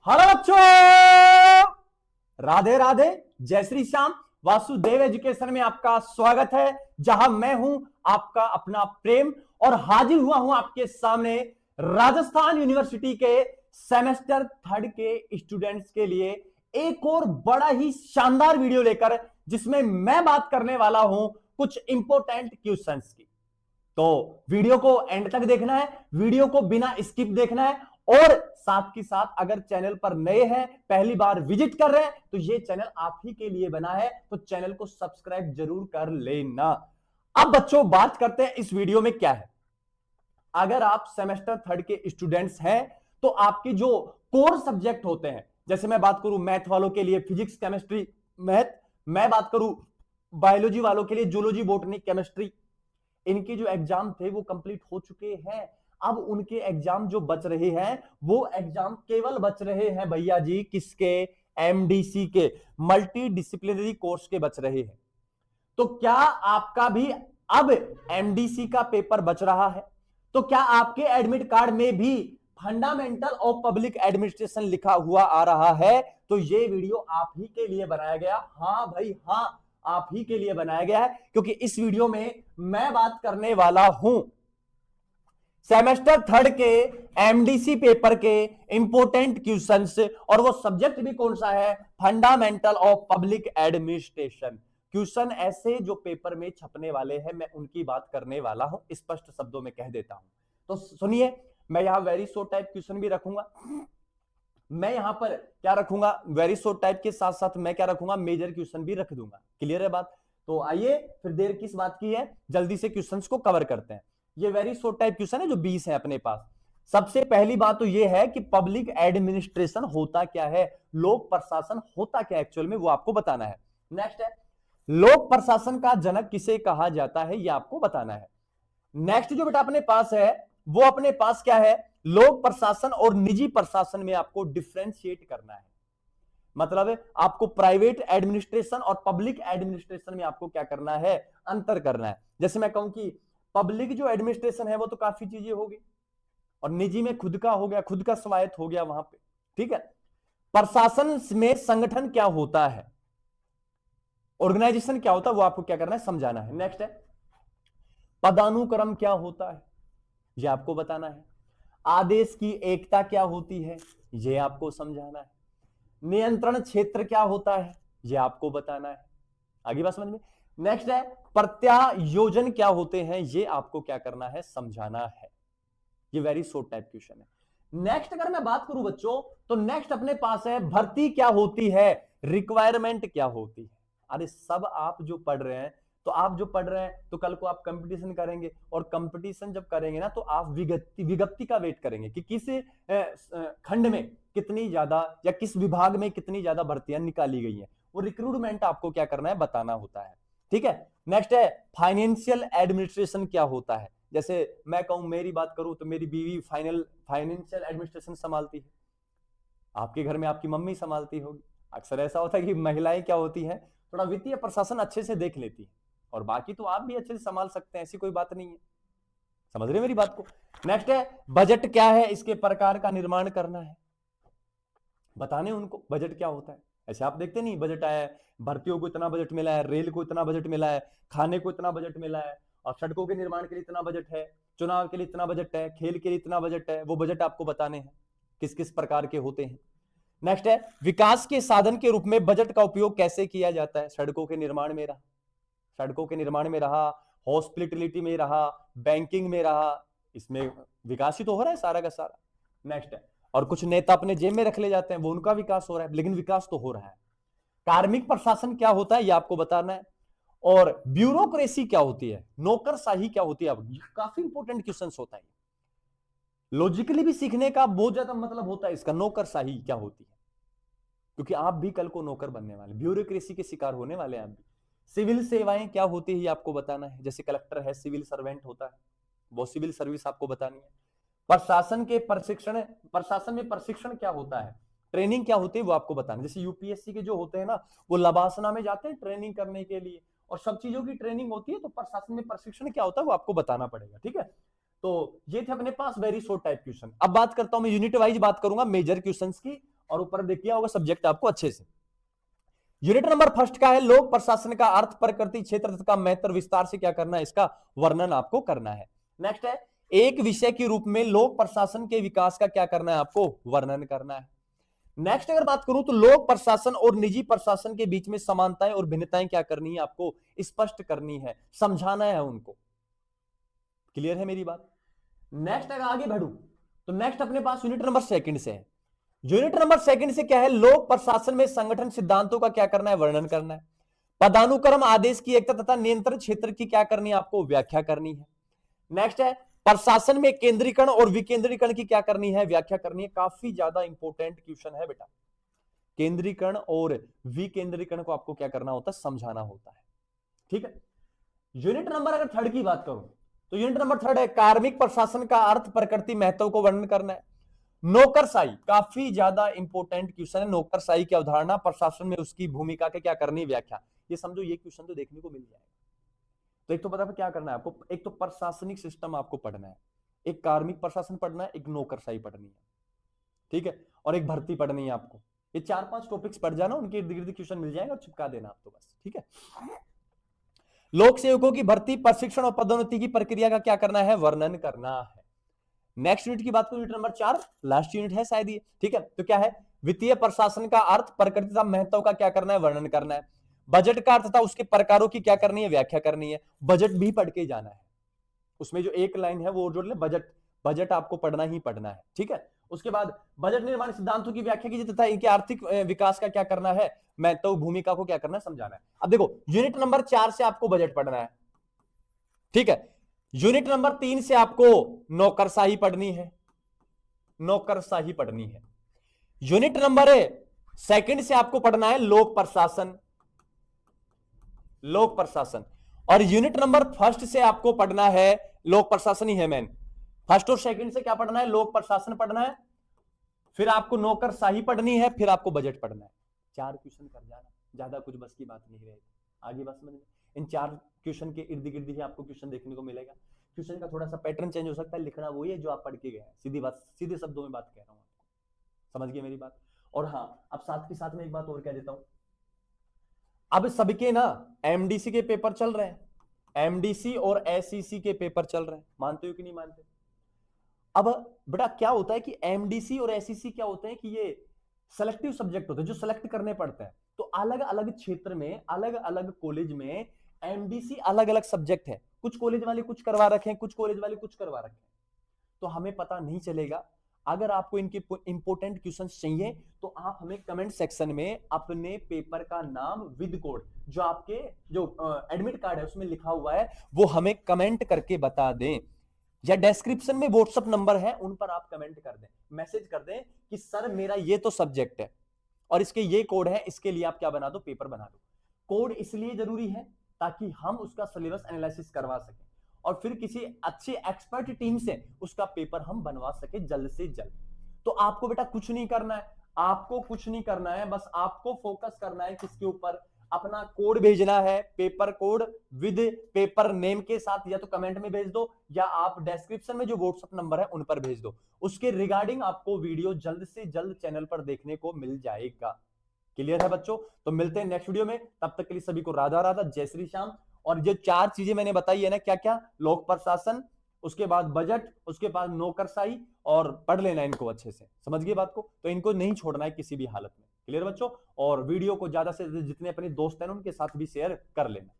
Hello बच्चों, राधे राधे, जय Shri Shyam. Vasudev education में आपका स्वागत है, जहां मैं हूं आपका अपना प्रेम और हाजिर हुआ हूं आपके सामने राजस्थान यूनिवर्सिटी के सेमेस्टर थर्ड के स्टूडेंट्स के लिए एक और बड़ा ही शानदार वीडियो लेकर, जिसमें मैं बात करने वाला हूं कुछ इंपॉर्टेंट क्वेश्चंस की। तो वीडियो को एंड तक देखना है, वीडियो को बिना स्किप देखना है, और साथ ही साथ अगर चैनल पर नए हैं, पहली बार विजिट कर रहे हैं, तो ये चैनल आप ही के लिए बना है, तो चैनल को सब्सक्राइब जरूर कर लेना। अब बच्चों बात करते हैं इस वीडियो में क्या है। अगर आप सेमेस्टर थर्ड के स्टूडेंट्स हैं तो आपके जो कोर सब्जेक्ट होते हैं, जैसे मैं बात करूं मैथ वालों के लिए फिजिक्स केमिस्ट्री मैथ, मैं बात करूं बायोलॉजी वालों के लिए जूलॉजी बॉटनी केमिस्ट्री, इनके जो एग्जाम थे वो कंप्लीट हो चुके हैं। अब उनके एग्जाम जो बच रहे हैं, वो एग्जाम केवल बच रहे हैं भैया जी किसके? एमडीसी के, मल्टी डिसिप्लिनरी कोर्स के बच रहे हैं। तो क्या आपका भी अब एमडीसी का पेपर बच रहा है? तो क्या आपके एडमिट कार्ड में भी फंडामेंटल ऑफ पब्लिक एडमिनिस्ट्रेशन लिखा हुआ आ रहा है? तो ये वीडियो आप ही के लिए बनाया गया। हाँ भाई हाँ, आप ही के लिए बनाया गया है, क्योंकि इस वीडियो में मैं बात करने वाला हूं सेमेस्टर थर्ड के एमडीसी पेपर के इंपोर्टेंट क्वेश्चंस, और वो सब्जेक्ट भी कौन सा है? Fundamental of public administration. Question ऐसे जो पेपर में छपने वाले हैं, मैं उनकी बात करने वाला हूं, स्पष्ट शब्दों में कह देता हूं। तो सुनिए, मैं यहां वेरी शॉर्ट टाइप क्वेश्चन भी रखूंगा। मैं यहां पर क्या रखूंगा? वेरी शॉर्ट टाइप के साथ साथ मैं क्या रखूंगा? मेजर क्वेश्चन भी रख दूंगा। क्लियर है बात? तो आइए, फिर देर किस बात की है, जल्दी से क्वेश्चंस को कवर करते हैं। ये वेरी शॉर्ट टाइप क्वेश्चन है जो 20 है अपने पास। सबसे पहली बात तो ये है कि पब्लिक एडमिनिस्ट्रेशन होता क्या है, लोक प्रशासन होता क्या एक्चुअल में, वो आपको बताना है। नेक्स्ट है, लोक प्रशासन का जनक किसे कहा जाता है, ये आपको बताना है। नेक्स्ट जो बेटा अपने पास है, वो अपने पास क्या है? लोक प्रशासन और निजी प्रशासन में आपको डिफ्रेंशिएट करना है। मतलब है आपको प्राइवेट एडमिनिस्ट्रेशन और पब्लिक एडमिनिस्ट्रेशन में आपको क्या करना है? अंतर करना है। जैसे मैं कहूं कि पब्लिक जो एडमिनिस्ट्रेशन है वो तो काफी चीजें होगी, और निजी में खुद का हो गया, खुद का स्वायत्त हो गया वहां पे। ठीक है, प्रशासन में संगठन क्या होता है, ऑर्गेनाइजेशन क्या होता है, वो आपको क्या करना है? समझाना है। नेक्स्ट है, पदानुक्रम क्या होता है, ये आपको बताना है। आदेश की एकता क्या होती है, ये आपको समझाना है। नियंत्रण क्षेत्र क्या होता है, ये आपको बताना है। आगे बात समझ में? नेक्स्ट है, प्रत्यायोजन क्या होते हैं, ये आपको क्या करना है? समझाना है। ये वेरी शॉर्ट टाइप क्वेश्चन है। नेक्स्ट अगर मैं बात करूं बच्चों, तो नेक्स्ट अपने पास है भर्ती क्या होती है, रिक्वायरमेंट क्या होती है। अरे सब आप जो पढ़ रहे हैं, तो आप जो पढ़ रहे हैं तो कल को आप कंपटीशन करेंगे, और कंपटीशन जब करेंगे ना, तो आप विज्ञप्ति का वेट करेंगे कि किस खंड में कितनी ज्यादा या किस विभाग में कितनी ज्यादा भर्तियां निकाली गई हैं। वो रिक्रूटमेंट आपको क्या करना है? बताना होता है। ठीक है, नेक्स्ट है, फाइनेंशियल एडमिनिस्ट्रेशन क्या होता है। जैसे मैं कहूं, मेरी बात करूं तो मेरी बीवी फाइनेंशियल एडमिनिस्ट्रेशन संभालती है, आपके घर में आपकी मम्मी संभालती होगी। अक्सर ऐसा होता है कि महिलाएं क्या होती हैं, थोड़ा वित्तीय प्रशासन अच्छे से देख लेती है, और बाकी तो आप भी अच्छे से संभाल सकते हैं, ऐसी कोई बात नहीं है। समझ रहे मेरी बात को? नेक्स्ट है, बजट क्या है, इसके प्रकार का निर्माण करना है, बताने उनको बजट क्या होता है। ऐसे आप देखते नहीं, बजट आया है, भर्तियों को इतना बजट मिला है, रेल को इतना बजट मिला है, खाने को इतना बजट मिला है, और सड़कों के निर्माण के लिए इतना बजट है, चुनाव के लिए इतना बजट है, खेल के लिए इतना बजट है। वो बजट आपको बताने हैं किस किस प्रकार के होते हैं। नेक्स्ट है, विकास के साधन के रूप में बजट का उपयोग कैसे किया जाता है। सड़कों के निर्माण में रहा, हॉस्पिटलिटी में रहा, बैंकिंग में रहा, इसमें विकास ही तो हो रहा है सारा का सारा। नेक्स्ट है, और कुछ नेता अपने जेब में रख ले जाते हैं, वो उनका विकास हो रहा है, लेकिन विकास तो हो रहा है। कार्मिक प्रशासन क्या होता है, ये आपको बताना है। और ब्यूरोक्रेसी क्या होती है, नौकरशाही क्या होती है, काफी इंपॉर्टेंट क्वेश्चन होता है। लॉजिकली भी सीखने का बहुत ज्यादा मतलब होता है इसका, नौकरशाही क्या होती है, क्योंकि आप भी कल को नौकर बनने वाले, ब्यूरोक्रेसी के शिकार होने वाले हैं आप भी। सिविल सेवाएं क्या होती है, ये आपको बताना है। जैसे कलेक्टर है, सिविल सर्वेंट होता है, वो सिविल सर्विस आपको बतानी है। प्रशासन में प्रशिक्षण क्या होता है, ट्रेनिंग क्या होती है, वो आपको बताना है। जैसे यूपीएससी के जो होते हैं ना, वो लबासना में जाते हैं ट्रेनिंग करने के लिए, और सब चीजों की ट्रेनिंग होती है, तो प्रशासन में प्रशिक्षण क्या होता है वो आपको बताना पड़ेगा। ठीक है, तो ये थे अपने पास वेरी शॉर्ट टाइप क्वेश्चन। अब बात करता हूं मैं यूनिट वाइज बात करूंगा मेजर क्वेश्चंस की, और ऊपर देख लिया होगा सब्जेक्ट आपको अच्छे से। यूनिट नंबर फर्स्ट का है लोक प्रशासन का अर्थ, प्रकृति, क्षेत्र तथा महत्व, विस्तार से क्या करना है, इसका वर्णन आपको करना है। नेक्स्ट है एक विषय के रूप में लोक प्रशासन के विकास का क्या करना है, आपको वर्णन करना है। नेक्स्ट अगर बात करूं तो लोक प्रशासन और निजी प्रशासन के बीच में समानताएं और भिन्नताएं क्या करनी है, आपको स्पष्ट करनी है, समझाना है उनको। क्लियर है मेरी बात। नेक्स्ट अगर आगे बढ़ूं तो नेक्स्ट अपने पास यूनिट नंबर सेकंड से है। यूनिट नंबर सेकंड से क्या है, लोक प्रशासन में संगठन सिद्धांतों का क्या करना है, वर्णन करना है। पदानुक्रम आदेश की एकता तथा नियंत्रण क्षेत्र की क्या करनी है, आपको व्याख्या करनी है। नेक्स्ट है प्रशासन में केंद्रीकरण और विकेंद्रीकरण की क्या करनी है, व्याख्या करनी है। काफी ज्यादा इंपॉर्टेंट क्वेश्चन है बेटा। केंद्रीकरण और विकेंद्रीकरण को आपको क्या करना होता है, समझाना होता है। ठीक है। यूनिट नंबर अगर थर्ड की बात करूं तो यूनिट नंबर थर्ड है कार्मिक प्रशासन का अर्थ, प्रकृति, महत्व को वर्णन करना है। नौकरशाही काफी ज्यादा इंपॉर्टेंट क्वेश्चन है। नौकरशाही की अवधारणा, प्रशासन में उसकी भूमिका के क्या करनी, व्याख्या। ये समझो ये क्वेश्चन तो देखने को मिल जाएगा। तो एक तो पता है क्या करना है आपको, एक तो प्रशासनिक सिस्टम आपको पढ़ना है, एक कार्मिक प्रशासन पढ़ना है, एक नौकरशाही पढ़नी है। ठीक है। और एक भर्ती पढ़नी है आपको। ये 4-5 टॉपिक्स पढ़ जाना, उनके इर्द गिर्द क्वेश्चन मिल जाएगा और चिपका देना आप तो बस। ठीक है। लोक सेवकों की भर्ती, प्रशिक्षण और पदोन्नति की प्रक्रिया का क्या करना है, वर्णन करना है। नेक्स्ट यूनिट की बात करूं, यूनिट नंबर 4 लास्ट यूनिट है शायद ये। ठीक है। तो क्या है, वित्तीय प्रशासन का अर्थ, प्रकृति तथा महत्व का क्या करना है, वर्णन करना है। बजट का अर्थ तथा उसके प्रकारों की क्या करनी है, व्याख्या करनी है। बजट भी पढ़ के जाना है, उसमें जो एक लाइन है वो जोड़ ले, बजट। बजट आपको पढ़ना ही पढ़ना है। ठीक है। उसके बाद बजट निर्माण सिद्धांतों की व्याख्या कीजिए तथा इनके आर्थिक विकास का क्या करना है, महत्व, भूमिका को क्या करना है, समझाना है। अब देखो यूनिट नंबर 4 से आपको बजट पढ़ना है। ठीक है। यूनिट नंबर 3 से आपको नौकरशाही पढ़नी है, नौकरशाही पढ़नी है। यूनिट नंबर सेकंड से आपको पढ़ना है लोक प्रशासन, लोक प्रशासन। और यूनिट नंबर फर्स्ट से आपको पढ़ना है लोक प्रशासन ही है मेन। फर्स्ट और सेकंड से क्या पढ़ना है, लोक प्रशासन पढ़ना है, फिर आपको नौकरशाही पढ़नी है, फिर आपको बजट पढ़ना है। 4 क्वेश्चन कर जाना, ज्यादा कुछ बस की बात नहीं रहेगी। आगे बात समझ में। इन 4 क्वेश्चन के इर्द गिर्द ही आपको क्वेश्चन देखने को मिलेगा। क्वेश्चन का थोड़ा सा पैटर्न चेंज हो सकता है, लिखना वही है जो आप पढ़ के गए हैं। सीधी बात, सीधे शब्दों में बात कह रहा हूं आपको, समझ गए मेरी बात। और हाँ, अब साथ के साथ में एक बात और कह देता हूं, अब सबके ना एमडीसी के पेपर चल रहे हैं, एमडीसी और एसईसी के पेपर चल रहे हैं, मानते हो कि नहीं मानते। अब बेटा क्या होता है कि एमडीसी और एसईसी क्या होते हैं कि ये सेलेक्टिव सब्जेक्ट होते हैं जो सेलेक्ट करने पड़ते हैं। तो अलग अलग क्षेत्र में, अलग अलग कॉलेज में एमडीसी अलग अलग सब्जेक्ट है। कुछ कॉलेज वाले कुछ करवा रखे हैं, कुछ कॉलेज वाले कुछ करवा रखे हैं, तो हमें पता नहीं चलेगा। अगर आपको इनके इंपॉर्टेंट क्वेश्चन चाहिए तो आप हमें कमेंट सेक्शन में अपने पेपर का नाम विद कोड, जो आपके जो एडमिट कार्ड है उसमें लिखा हुआ है, वो हमें कमेंट करके बता दें, या डिस्क्रिप्शन में व्हाट्सएप नंबर है उन पर आप कमेंट कर दें, मैसेज कर दें कि सर मेरा ये तो सब्जेक्ट है और इसके ये कोड है, इसके लिए आप क्या बना दो, पेपर बना दो। कोड इसलिए जरूरी है ताकि हम उसका सिलेबस एनालिसिस करवा सकें और फिर किसी अच्छे एक्सपर्ट टीम से उसका पेपर हम बनवा सके जल्द से जल्द। तो आपको बेटा कुछ नहीं करना है, आपको कुछ नहीं करना है, बस आपको फोकस करना है किसके ऊपर, अपना कोड भेजना है, paper code with paper name के साथ, या तो कमेंट में भेज दो या आप डिस्क्रिप्शन में जो व्हाट्सएप नंबर है उन पर भेज दो। उसके रिगार्डिंग आपको वीडियो जल्द से जल्द चैनल पर देखने को मिल जाएगा। क्लियर है बच्चों। तो मिलते हैं नेक्स्ट वीडियो में, तब तक के लिए सभी को राधा राधा, जय श्री श्याम। और जो 4 चीजें मैंने बताई है ना, क्या क्या, लोक प्रशासन, उसके बाद बजट, उसके बाद नौकरशाही, और पढ़ लेना इनको अच्छे से, समझ गए बात को। तो इनको नहीं छोड़ना है किसी भी हालत में। क्लियर बच्चों। और वीडियो को ज्यादा से जितने अपने दोस्त हैं उनके साथ भी शेयर कर लेना।